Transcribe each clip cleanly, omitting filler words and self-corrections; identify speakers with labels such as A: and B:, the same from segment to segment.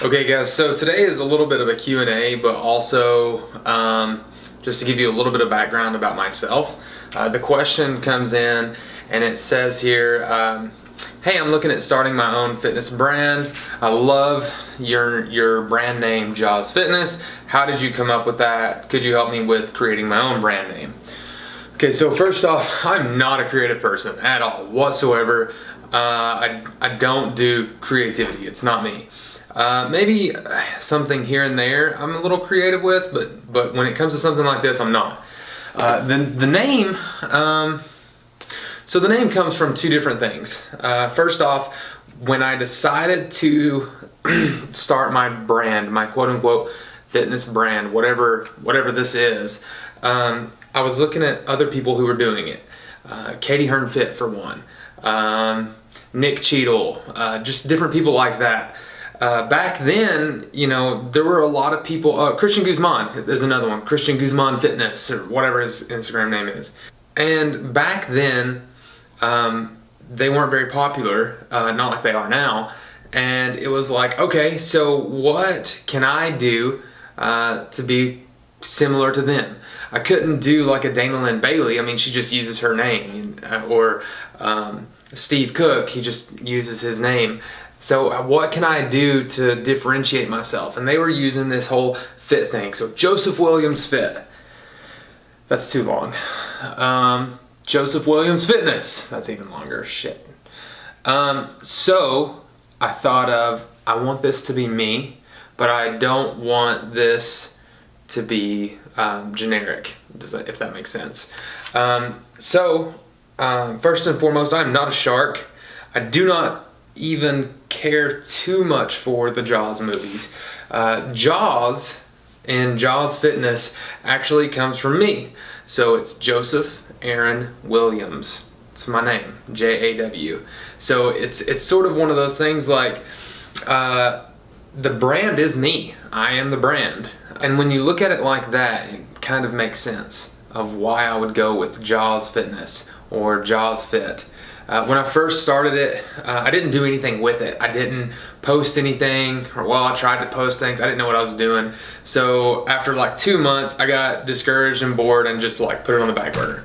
A: Okay guys, so today is a little bit of a Q&A, but also just to give you a little bit of background about myself. The question comes in and it says here, hey, I'm looking at starting my own fitness brand. I love your brand name, Jaws Fitness. How did you come up with that? Could you help me with creating my own brand name? Okay, so first off, I'm not a creative person at all, whatsoever. I don't do creativity, it's not me. Maybe something here and there I'm a little creative with, but when it comes to something like this, I'm not. The name, so the name comes from two different things. First off, when I decided to start my brand, my quote-unquote fitness brand, whatever this is, I was looking at other people who were doing it. Katie Hearn Fit for one, Nick Cheadle, just different people like that. Back then, you know, there were a lot of people. Christian Guzman is another one. Christian Guzman Fitness, or whatever his Instagram name is. And back then, they weren't very popular, not like they are now. And it was like, okay, so what can I do to be similar to them? I couldn't do like a Dana Lynn Bailey. I mean, she just uses her name, or Steve Cook, he just uses his name. So what can I do to differentiate myself? And they were using this whole fit thing. So Joseph Williams Fit. That's too long. Joseph Williams Fitness. That's even longer. Shit. So I thought of, I want this to be me, but I don't want this to be generic, if that makes sense. First and foremost, I'm not a shark. I do not even care too much for the Jaws movies. Jaws and Jaws Fitness actually comes from me. So it's Joseph Aaron Williams. It's my name, J-A-W. So it's sort of one of those things like, the brand is me. I am the brand. And when you look at it like that, it kind of makes sense of why I would go with Jaws Fitness or Jaws Fit. When I first started it, I didn't do anything with it. I didn't post anything, or well, I tried to post things. I didn't know what I was doing. So after like 2 months, I got discouraged and bored and just like put it on the back burner.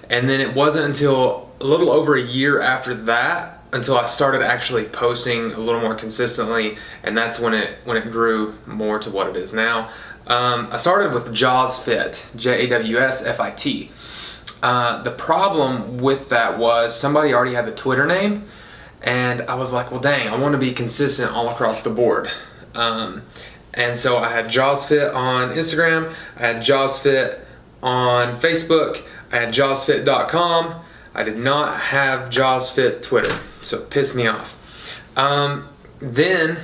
A: And then it wasn't until a little over a year after that until I started actually posting a little more consistently, and that's when it grew more to what it is now. I started with Jaws Fit, Jawsfit. The problem with that was somebody already had the Twitter name, and I was like, well dang, I want to be consistent all across the board. And so I had Jaws Fit on Instagram, I had Jaws Fit on Facebook, I had jawsfit.com. I did not have Jaws Fit Twitter, so it pissed me off. Then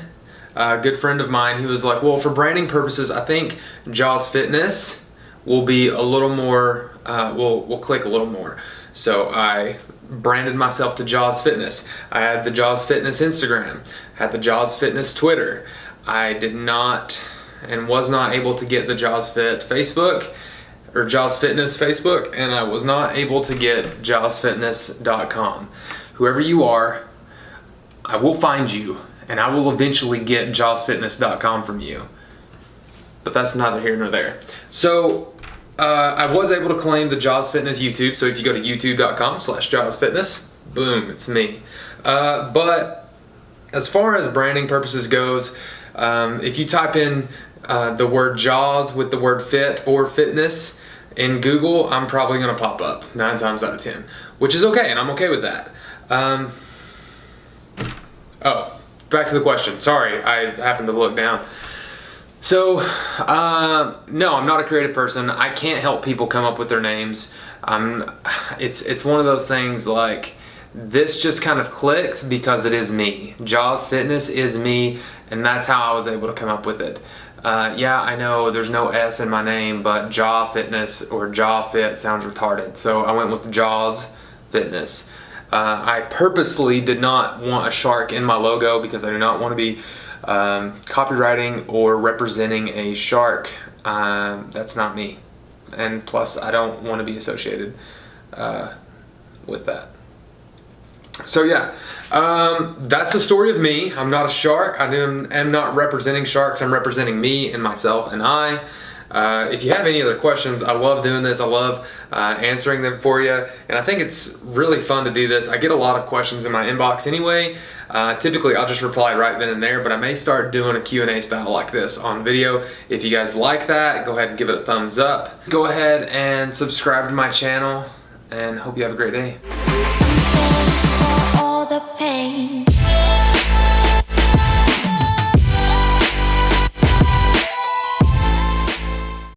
A: a good friend of mine, he was like, well, for branding purposes, I think Jaws Fitness will be a little more, will click a little more. So I branded myself to Jaws Fitness. I had the Jaws Fitness Instagram, had the Jaws Fitness Twitter. I did not and was not able to get the Jaws Fit Facebook or Jaws Fitness Facebook, and I was not able to get jawsfitness.com. Whoever you are, I will find you, and I will eventually get jawsfitness.com from you. But that's neither here nor there. So I was able to claim the Jaws Fitness YouTube. So if you go to youtube.com/jawsfitness, boom, it's me. But as far as branding purposes goes, if you type in the word Jaws with the word fit or fitness in Google, I'm probably gonna pop up 9 times out of 10, which is okay, and I'm okay with that. Oh, back to the question. Sorry, I happened to look down. So, no, I'm not a creative person. I can't help people come up with their names. It's one of those things like, this just kind of clicked because it is me. Jaws Fitness is me, and that's how I was able to come up with it. Yeah, I know there's no S in my name, but Jaw Fitness or Jaw Fit sounds retarded. So I went with Jaws Fitness. I purposely did not want a shark in my logo because I do not want to be copywriting or representing a shark. That's not me. And plus, I don't want to be associated with that. So yeah, that's the story of me. I'm not a shark. I am not representing sharks. I'm representing me and myself and I. If you have any other questions, I love doing this. I love answering them for you, and I think it's really fun to do this. I get a lot of questions in my inbox anyway. Typically I'll just reply right then and there, but I may start doing a Q&A style like this on video. If you guys like that, go ahead and give it a thumbs up. Go ahead and subscribe to my channel, and hope you have a great day.